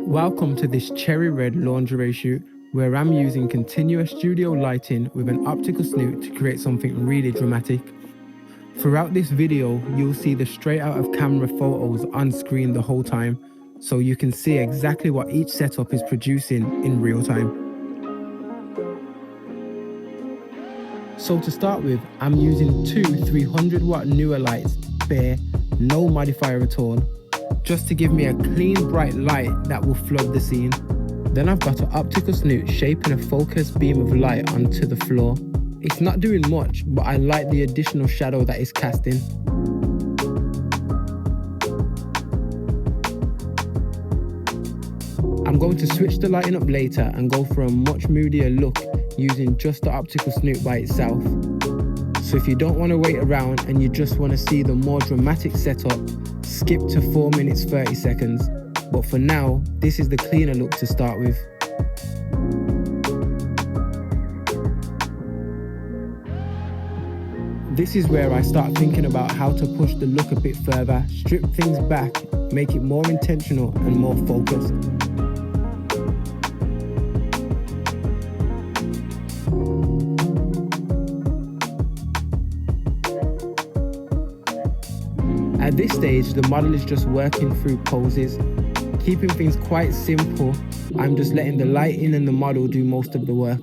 Welcome to this cherry red lingerie shoot where I'm using continuous studio lighting with an optical snoot to create something really dramatic. Throughout this video, you'll see the straight out of camera photos on screen the whole time, so you can see exactly what each setup is producing in real time. So to start with, I'm using two 300 watt newer lights, bare, no modifier at all, just to give me a clean bright light that will flood the scene. Then I've got an optical snoot shaping a focused beam of light onto the floor. It's not doing much, but I like the additional shadow that it's casting. I'm going to switch the lighting up later and go for a much moodier look using just the optical snoot by itself. So if you don't want to wait around and you just want to see the more dramatic setup, skip to 4 minutes 30 seconds. But for now, this is the cleaner look to start with. This is where I start thinking about how to push the look a bit further, strip things back, make it more intentional and more focused. At this stage, the model is just working through poses. Keeping things quite simple, I'm just letting the lighting and the model do most of the work.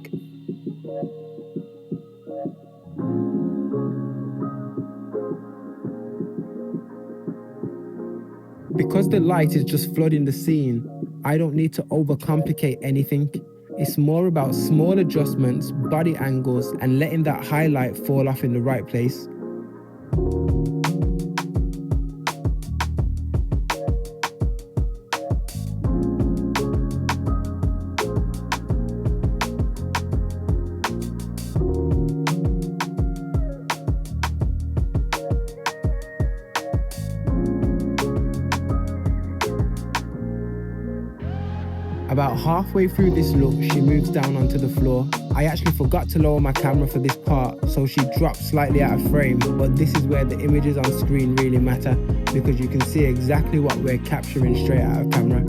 Because the light is just flooding the scene, I don't need to overcomplicate anything. It's more about small adjustments, body angles, and letting that highlight fall off in the right place. About halfway through this look, she moves down onto the floor. I actually forgot to lower my camera for this part, so she dropped slightly out of frame, but this is where the images on screen really matter, because you can see exactly what we're capturing straight out of camera.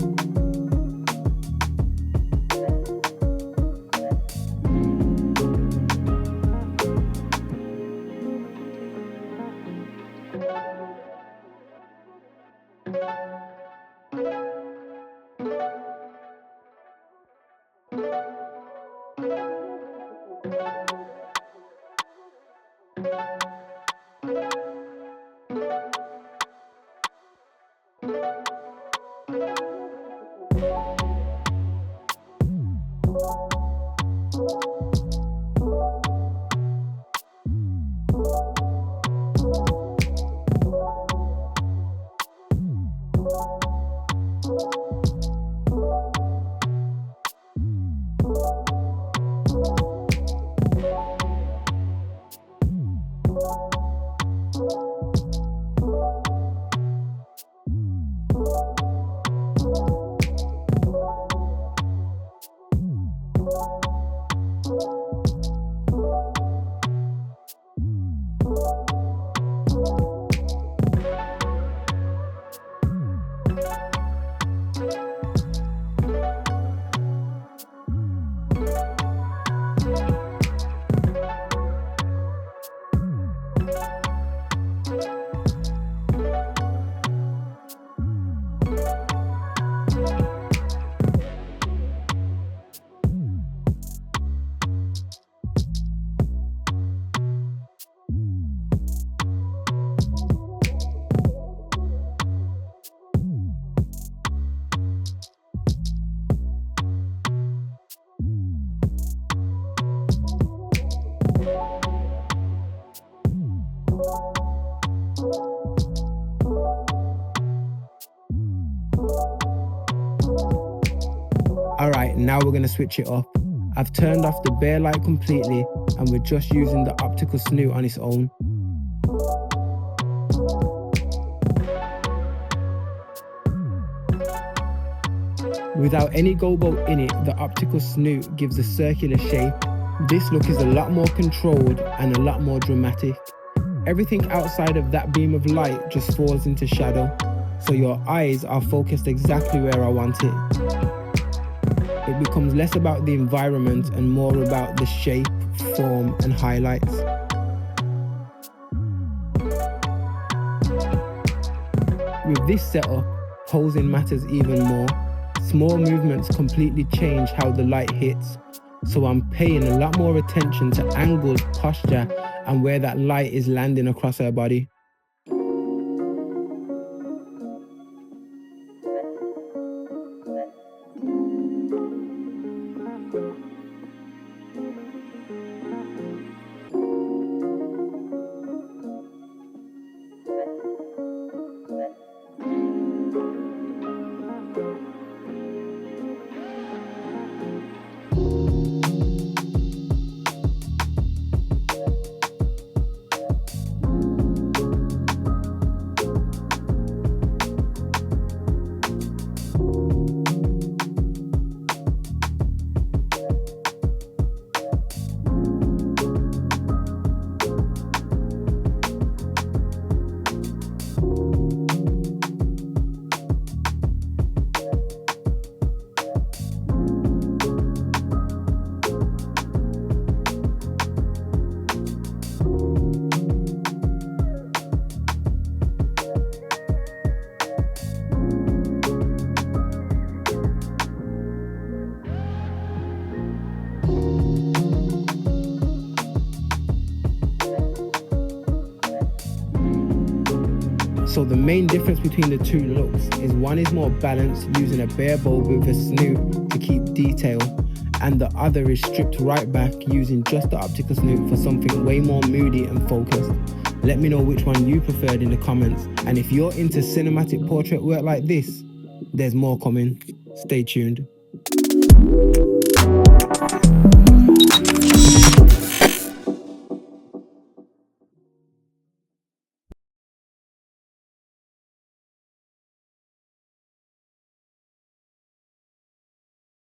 Alright, now we're going to switch it up. I've turned off the bare light completely and we're just using the optical snoot on its own. Without any gobo in it, the optical snoot gives a circular shape. This look is a lot more controlled and a lot more dramatic. Everything outside of that beam of light just falls into shadow, so your eyes are focused exactly where I want it. it becomes less about the environment and more about the shape, form, and highlights. With this setup, posing matters even more. Small movements completely change how the light hits, so I'm paying a lot more attention to angles, posture, and where that light is landing across her body. So the main difference between the two looks is one is more balanced, using a bare bulb with a snoot to keep detail, and the other is stripped right back, using just the optical snoot for something way more moody and focused. Let me know which one you preferred in the comments, and if you're into cinematic portrait work like this, there's more coming. Stay tuned.